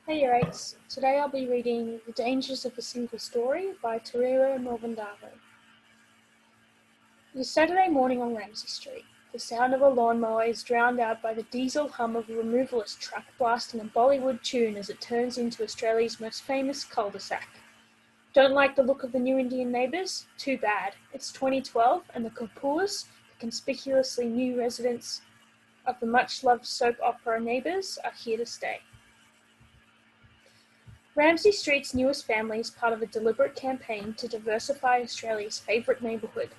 Hey Rates, today I'll be reading The Dangers of a Single Story by Tariro Marvondo. It is Saturday morning on Ramsay Street. The sound of a lawnmower is drowned out by the diesel hum of a removalist truck blasting a Bollywood tune as it turns into Australia's most famous cul-de-sac. Don't like the look of the new Indian neighbours? Too bad. It's 2012 and the Kapoors, the conspicuously new residents of the much-loved soap opera Neighbours, are here to stay. Ramsay Street's newest family is part of a deliberate campaign to diversify Australia's favourite neighbourhood.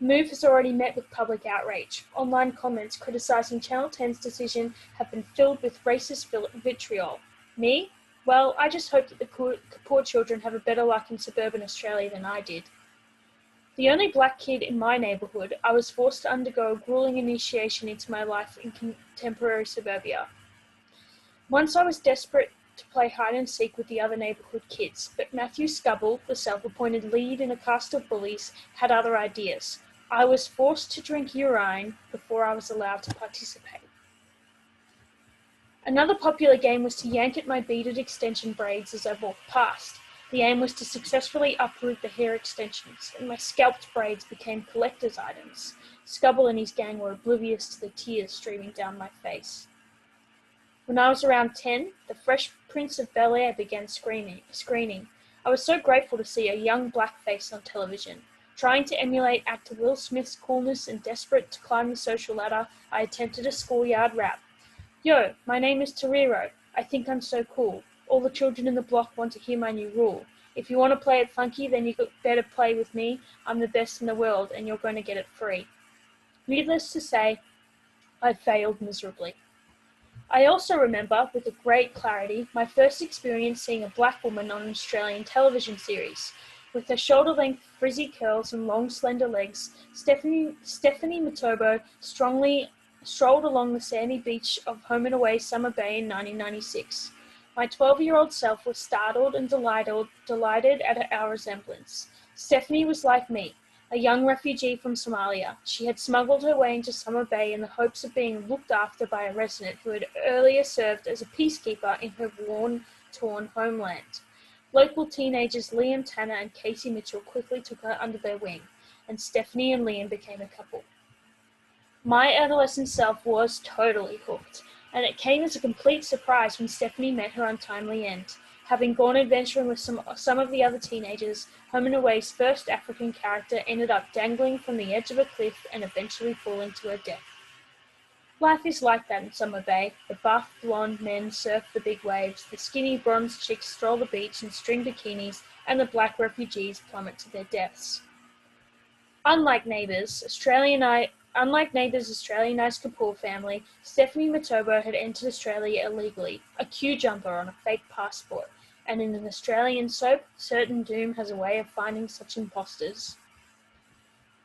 The move has already met with public outrage. Online comments criticising Channel 10's decision have been filled with racist vitriol. Me? Well, I just hope that the Kapoor children have a better luck in suburban Australia than I did. The only black kid in my neighbourhood, I was forced to undergo a gruelling initiation into my life in contemporary suburbia. Once I was desperate to play hide-and-seek with the other neighbourhood kids, but Matthew Scubble, the self-appointed lead in a cast of bullies, had other ideas. I was forced to drink urine before I was allowed to participate. Another popular game was to yank at my beaded extension braids as I walked past. The aim was to successfully uproot the hair extensions, and my scalped braids became collector's items. Scubble and his gang were oblivious to the tears streaming down my face. When I was around 10, The Fresh Prince of Bel-Air began screening. I was so grateful to see a young black face on television. Trying to emulate actor Will Smith's coolness and desperate to climb the social ladder, I attempted a schoolyard rap. Yo, my name is Tariro. I think I'm so cool. All the children in the block want to hear my new rule. If you want to play it funky, then you better play with me. I'm the best in the world, and you're going to get it free. Needless to say, I failed miserably. I also remember, with a great clarity, my first experience seeing a black woman on an Australian television series. With her shoulder-length frizzy curls and long, slender legs, Stephanie Matobo strongly strolled along the sandy beach of Home and Away Summer Bay in 1996. My 12-year-old self was startled and delighted at our resemblance. Stephanie was like me, a young refugee from Somalia. She had smuggled her way into Summer Bay in the hopes of being looked after by a resident who had earlier served as a peacekeeper in her war-torn homeland. Local teenagers Liam Tanner and Casey Mitchell quickly took her under their wing, and Stephanie and Liam became a couple. My adolescent self was totally hooked, and it came as a complete surprise when Stephanie met her untimely end. Having gone adventuring with some of the other teenagers, Home and Away's first African character ended up dangling from the edge of a cliff and eventually falling to her death. Life is like that in Summer Bay. The buff, blonde men surf the big waves, the skinny, bronze chicks stroll the beach in string bikinis, and the black refugees plummet to their deaths. Unlike Neighbours' Australianised Kapoor family, Stephanie Matobo had entered Australia illegally, a queue jumper on a fake passport, and in an Australian soap, certain doom has a way of finding such imposters.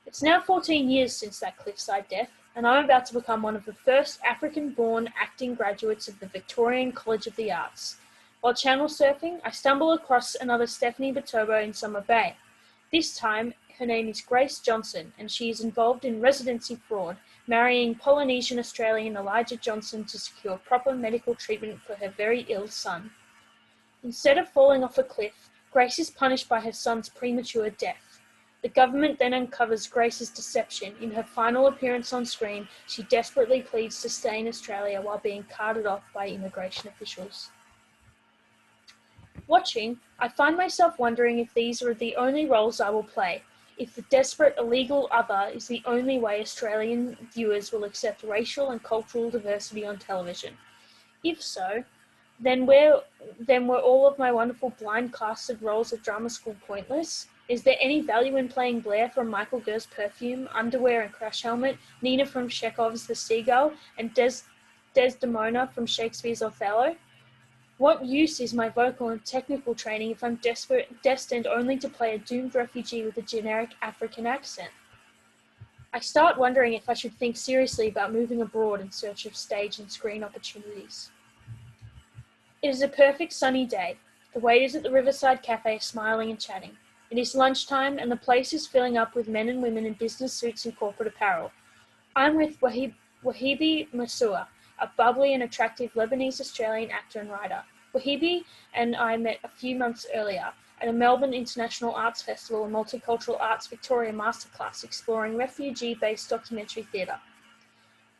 It's now 14 years since that cliffside death, and I'm about to become one of the first African-born acting graduates of the Victorian College of the Arts. While channel surfing, I stumble across another Stephanie Matobo in Summer Bay. This time, her name is Grace Johnson, and she is involved in residency fraud, marrying Polynesian-Australian Elijah Johnson to secure proper medical treatment for her very ill son. Instead of falling off a cliff, Grace is punished by her son's premature death. The government then uncovers Grace's deception. In her final appearance on screen, she desperately pleads to stay in Australia while being carted off by immigration officials. Watching, I find myself wondering if these are the only roles I will play, if the desperate illegal other is the only way Australian viewers will accept racial and cultural diversity on television. If so, then were all of my wonderful blind-casted roles at drama school pointless? Is there any value in playing Blair from Michael Gurr's Perfume, Underwear and Crash Helmet, Nina from Chekhov's The Seagull, and Desdemona from Shakespeare's Othello? What use is my vocal and technical training if I'm destined only to play a doomed refugee with a generic African accent? I start wondering if I should think seriously about moving abroad in search of stage and screen opportunities. It is a perfect sunny day. The waiters at the Riverside Cafe are smiling and chatting. It is lunchtime, and the place is filling up with men and women in business suits and corporate apparel. I'm with Wahibi Massour, a bubbly and attractive Lebanese-Australian actor and writer. Wahibi and I met a few months earlier at a Melbourne International Arts Festival and Multicultural Arts Victoria Masterclass exploring refugee-based documentary theatre.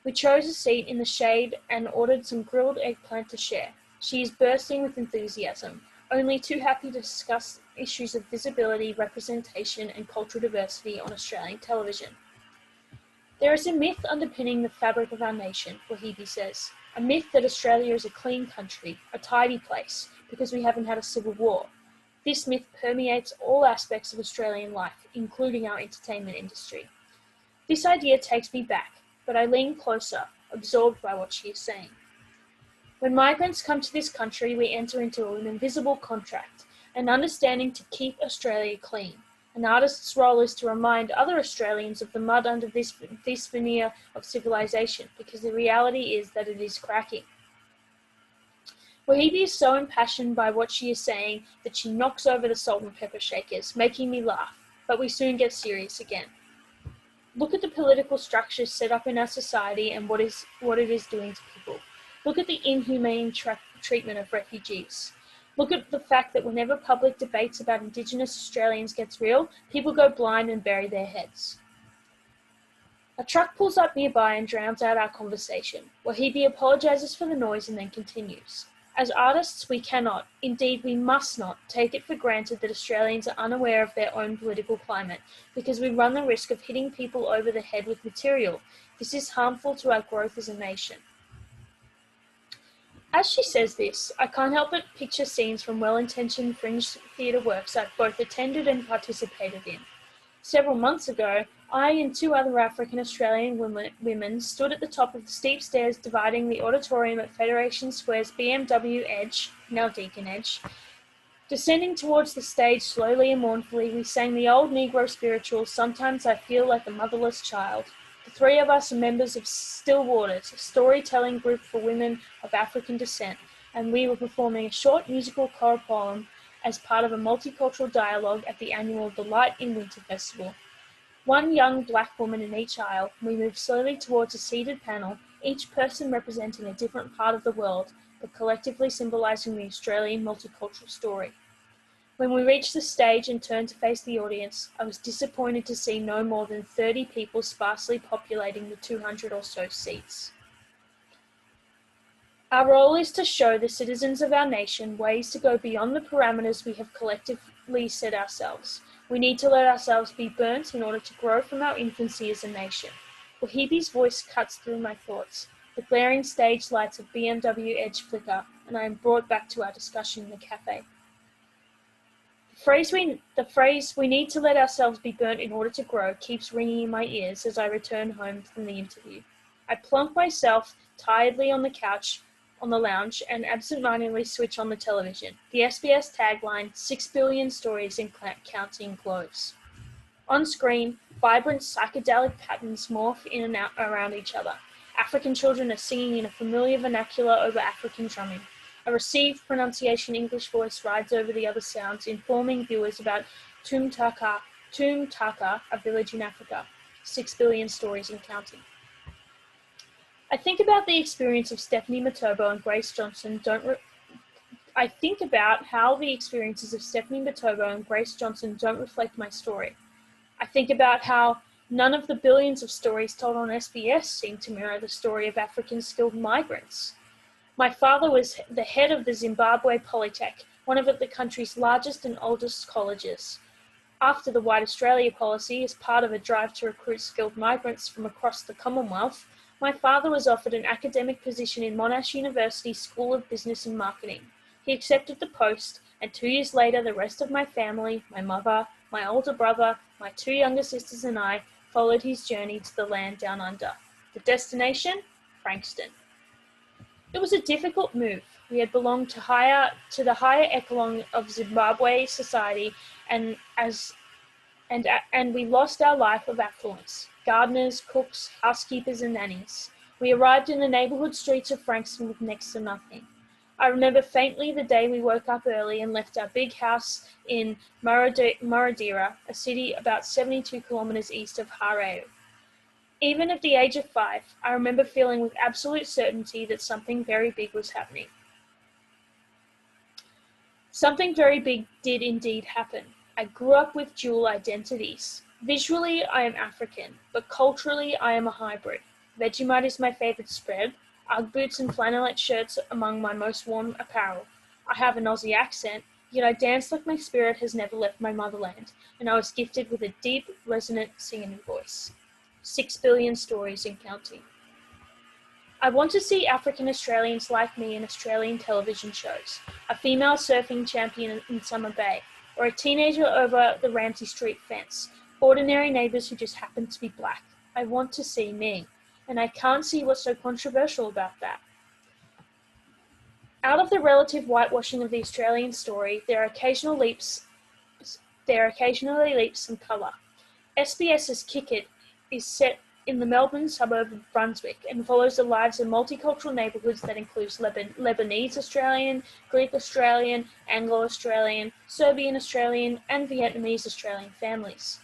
We chose a seat in the shade and ordered some grilled eggplant to share. She is bursting with enthusiasm, only too happy to discuss issues of visibility, representation, and cultural diversity on Australian television. There is a myth underpinning the fabric of our nation, Wahibi says. A myth that Australia is a clean country, a tidy place, because we haven't had a civil war. This myth permeates all aspects of Australian life, including our entertainment industry. This idea takes me back, but I lean closer, absorbed by what she is saying. When migrants come to this country, we enter into an invisible contract, an understanding to keep Australia clean. An artist's role is to remind other Australians of the mud under this veneer of civilization, because the reality is that it is cracking. Wahibi is so impassioned by what she is saying that she knocks over the salt and pepper shakers, making me laugh, but we soon get serious again. Look at the political structures set up in our society and what it is doing to people. Look at the inhumane treatment of refugees. Look at the fact that whenever public debates about Indigenous Australians gets real, people go blind and bury their heads. A truck pulls up nearby and drowns out our conversation. Wahibi apologises for the noise and then continues. As artists, we cannot, indeed we must not, take it for granted that Australians are unaware of their own political climate, because we run the risk of hitting people over the head with material. This is harmful to our growth as a nation. As she says this, I can't help but picture scenes from well-intentioned fringe theatre works I've both attended and participated in. Several months ago, I and two other African Australian women stood at the top of the steep stairs dividing the auditorium at Federation Square's BMW Edge, now Deakin Edge. Descending towards the stage slowly and mournfully, we sang the old Negro spiritual, Sometimes I Feel Like a Motherless Child. The three of us are members of Still Waters, a storytelling group for women of African descent, and we were performing a short musical choral poem as part of a multicultural dialogue at the annual Delight in Winter Festival. One young black woman in each aisle, we moved slowly towards a seated panel, each person representing a different part of the world, but collectively symbolising the Australian multicultural story. When we reached the stage and turned to face the audience, I was disappointed to see no more than 30 people sparsely populating the 200 or so seats. Our role is to show the citizens of our nation ways to go beyond the parameters we have collectively set ourselves. We need to let ourselves be burnt in order to grow from our infancy as a nation. Wahibi's voice cuts through my thoughts. The glaring stage lights of BMW Edge flicker, and I am brought back to our discussion in the cafe. The phrase, we need to let ourselves be burnt in order to grow, keeps ringing in my ears as I return home from the interview. I plonk myself tiredly on the couch on the lounge and absent-mindedly switch on the television. The SBS tagline, 6 billion stories and counting glows. On screen, vibrant psychedelic patterns morph in and out around each other. African children are singing in a familiar vernacular over African drumming. A received pronunciation English voice rides over the other sounds, informing viewers about Tumtaka, a village in Africa. 6 billion stories and counting. I think about the experience of Stephanie Matobo and Grace Johnson I think about how the experiences of Stephanie Matobo and Grace Johnson don't reflect my story. I think about how none of the billions of stories told on SBS seem to mirror the story of African skilled migrants. My father was the head of the Zimbabwe Polytech, one of the country's largest and oldest colleges. After the White Australia policy, as part of a drive to recruit skilled migrants from across the Commonwealth, my father was offered an academic position in Monash University School of Business and Marketing. He accepted the post, and 2 years later, the rest of my family, my mother, my older brother, my two younger sisters and I followed his journey to the land down under. The destination? Frankston. It was a difficult move. We had belonged to the higher echelon of Zimbabwe society, and we lost our life of affluence. Gardeners, cooks, housekeepers, and nannies. We arrived in the neighbourhood streets of Frankston with next to nothing. I remember faintly the day we woke up early and left our big house in Muradira, a city about 72 kilometres east of Harare. Even at the age of 5, I remember feeling with absolute certainty that something very big was happening. Something very big did indeed happen. I grew up with dual identities. Visually, I am African, but culturally, I am a hybrid. Vegemite is my favourite spread, Ugg boots and flannelette shirts among my most worn apparel. I have an Aussie accent, yet I dance like my spirit has never left my motherland, and I was gifted with a deep, resonant singing voice. 6 billion stories and counting. I want to see African Australians like me in Australian television shows, a female surfing champion in Summer Bay, or a teenager over the Ramsay Street fence, ordinary neighbours who just happen to be black. I want to see me, and I can't see what's so controversial about that. Out of the relative whitewashing of the Australian story, there are occasionally leaps from colour. SBS's Kick It is set in the Melbourne suburb of Brunswick and follows the lives of multicultural neighbourhoods that includes Lebanese Australian, Greek Australian, Anglo-Australian, Serbian Australian and Vietnamese Australian families.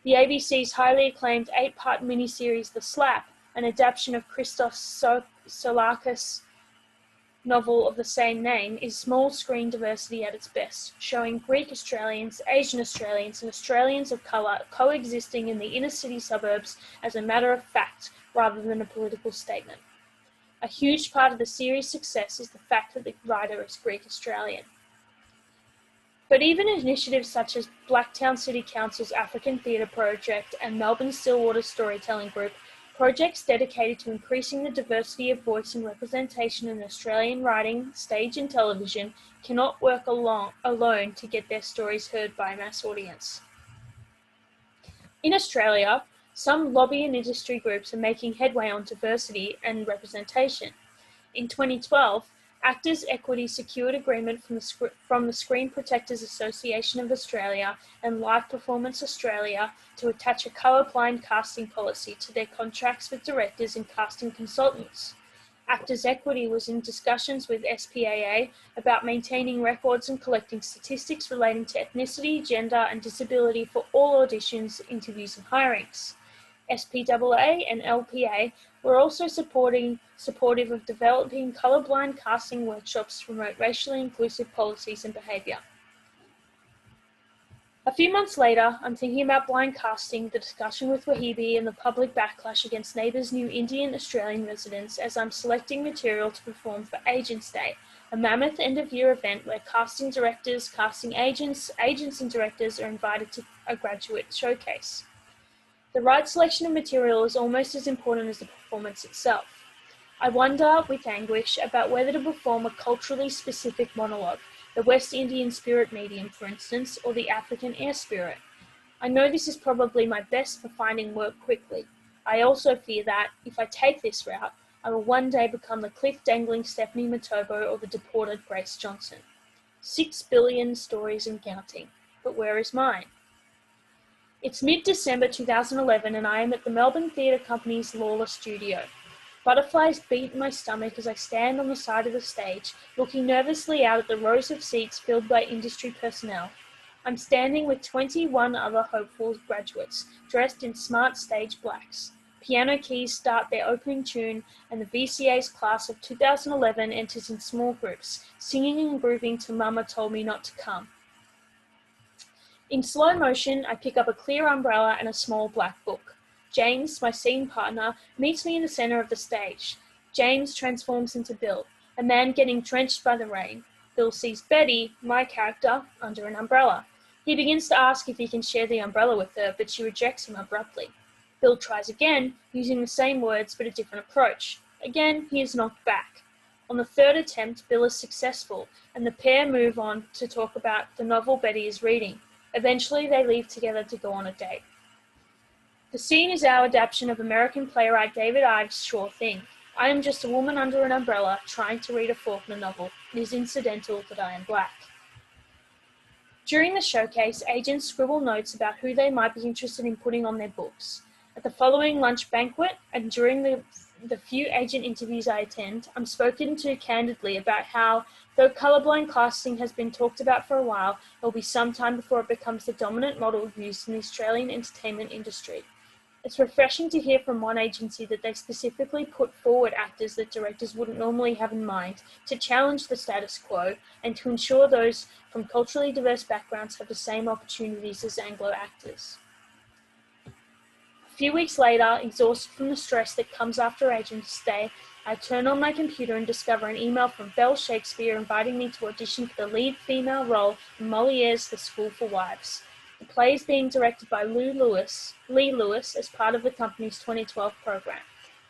The ABC's highly acclaimed 8-part miniseries The Slap, an adaptation of Christos Soulakis' novel of the same name, is small screen diversity at its best, showing Greek Australians, Asian Australians, and Australians of colour coexisting in the inner city suburbs as a matter of fact rather than a political statement. A huge part of the series' success is the fact that the writer is Greek Australian. But even initiatives such as Blacktown City Council's African Theatre Project and Melbourne Stillwater Storytelling Group, projects dedicated to increasing the diversity of voice and representation in Australian writing, stage and television, cannot work alone to get their stories heard by a mass audience. In Australia, some lobby and industry groups are making headway on diversity and representation. In 2012, Actors Equity secured agreement from the Screen Protectors Association of Australia and Live Performance Australia to attach a colourblind casting policy to their contracts with directors and casting consultants. Actors Equity was in discussions with SPAA about maintaining records and collecting statistics relating to ethnicity, gender and disability for all auditions, interviews and hirings. SPAA and LPA were also supportive of developing colourblind casting workshops to promote racially inclusive policies and behaviour. A few months later, I'm thinking about blind casting, the discussion with Wahibi and the public backlash against Neighbour's new Indian Australian residents as I'm selecting material to perform for Agents Day, a mammoth end-of-year event where casting directors, casting agents and directors are invited to a graduate showcase. The right selection of material is almost as important as the performance itself. I wonder, with anguish, about whether to perform a culturally specific monologue, the West Indian spirit medium, for instance, or the African air spirit. I know this is probably my best for finding work quickly. I also fear that, if I take this route, I will one day become the cliff-dangling Stephanie Matobo or the deported Grace Johnson. 6 billion stories and counting, but where is mine? It's mid-December 2011 and I am at the Melbourne Theatre Company's Lawler studio. Butterflies beat in my stomach as I stand on the side of the stage, looking nervously out at the rows of seats filled by industry personnel. I'm standing with 21 other hopeful graduates, dressed in smart stage blacks. Piano keys start their opening tune, and the VCA's class of 2011 enters in small groups, singing and grooving to Mama Told Me Not to Come. In slow motion, I pick up a clear umbrella and a small black book. James, my scene partner, meets me in the center of the stage. James transforms into Bill, a man getting drenched by the rain. Bill sees Betty, my character, under an umbrella. He begins to ask if he can share the umbrella with her, but she rejects him abruptly. Bill tries again, using the same words but a different approach. Again, he is knocked back. On the third attempt, Bill is successful, and the pair move on to talk about the novel Betty is reading. Eventually, they leave together to go on a date. The scene is our adaptation of American playwright David Ives' Sure Thing. I am just a woman under an umbrella trying to read a Faulkner novel. It is incidental that I am black. During the showcase, agents scribble notes about who they might be interested in putting on their books. At the following lunch banquet and during the few agent interviews I attend, I'm spoken to candidly about how, though colourblind casting has been talked about for a while, it will be some time before it becomes the dominant model used in the Australian entertainment industry. It's refreshing to hear from one agency that they specifically put forward actors that directors wouldn't normally have in mind to challenge the status quo and to ensure those from culturally diverse backgrounds have the same opportunities as Anglo actors. A few weeks later, exhausted from the stress that comes after Agents Day, I turn on my computer and discover an email from Bell Shakespeare inviting me to audition for the lead female role in Molière's The School for Wives. The play is being directed by Lee Lewis as part of the company's 2012 program.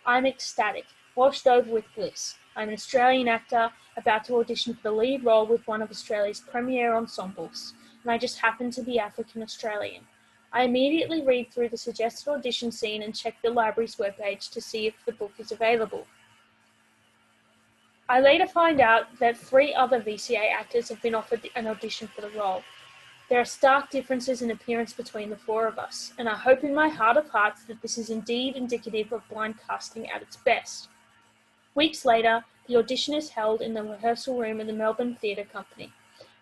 I'm ecstatic, washed over with bliss. I'm an Australian actor about to audition for the lead role with one of Australia's premier ensembles, and I just happen to be African Australian. I immediately read through the suggested audition scene and check the library's webpage to see if the book is available. I later find out that 3 other VCA actors have been offered an audition for the role. There are stark differences in appearance between the 4 of us, and I hope in my heart of hearts that this is indeed indicative of blind casting at its best. Weeks later, the audition is held in the rehearsal room of the Melbourne Theatre Company.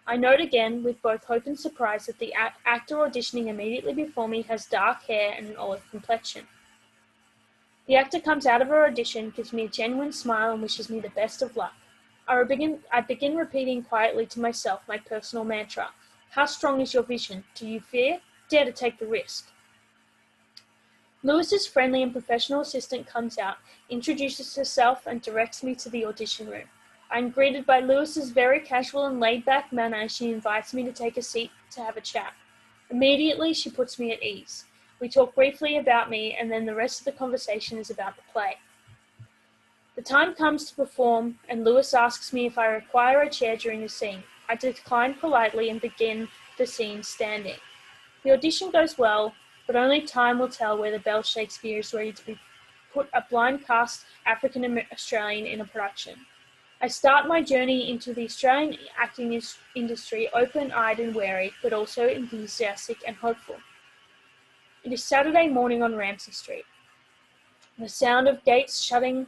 I note again, with both hope and surprise, that the actor auditioning immediately before me has dark hair and an olive complexion. The actor comes out of her audition, gives me a genuine smile and wishes me the best of luck. I begin repeating quietly to myself my personal mantra. How strong is your vision? Do you fear? Dare to take the risk. Lewis's friendly and professional assistant comes out, introduces herself, and directs me to the audition room. I am greeted by Lewis's very casual and laid-back manner as she invites me to take a seat to have a chat. Immediately, she puts me at ease. We talk briefly about me, and then the rest of the conversation is about the play. The time comes to perform, and Lewis asks me if I require a chair during the scene. I decline politely and begin the scene standing. The audition goes well, but only time will tell whether Bell Shakespeare is ready to put a blind cast African Australian in a production. I start my journey into the Australian acting industry open-eyed and wary, but also enthusiastic and hopeful. It is Saturday morning on Ramsay Street. The sound of gates shutting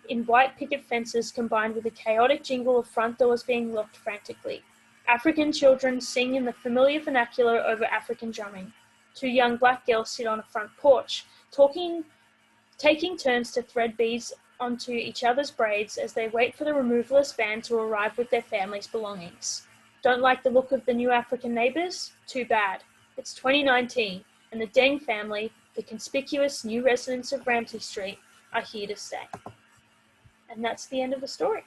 in white picket fences combined with the chaotic jingle of front doors being locked frantically. African children sing in the familiar vernacular over African drumming. 2 young black girls sit on a front porch, taking turns to thread beads onto each other's braids as they wait for the removalist van to arrive with their family's belongings. Don't like the look of the new African neighbours? Too bad. It's 2019, and the Deng family, the conspicuous new residents of Ramsay Street, are here to stay. And that's the end of the story.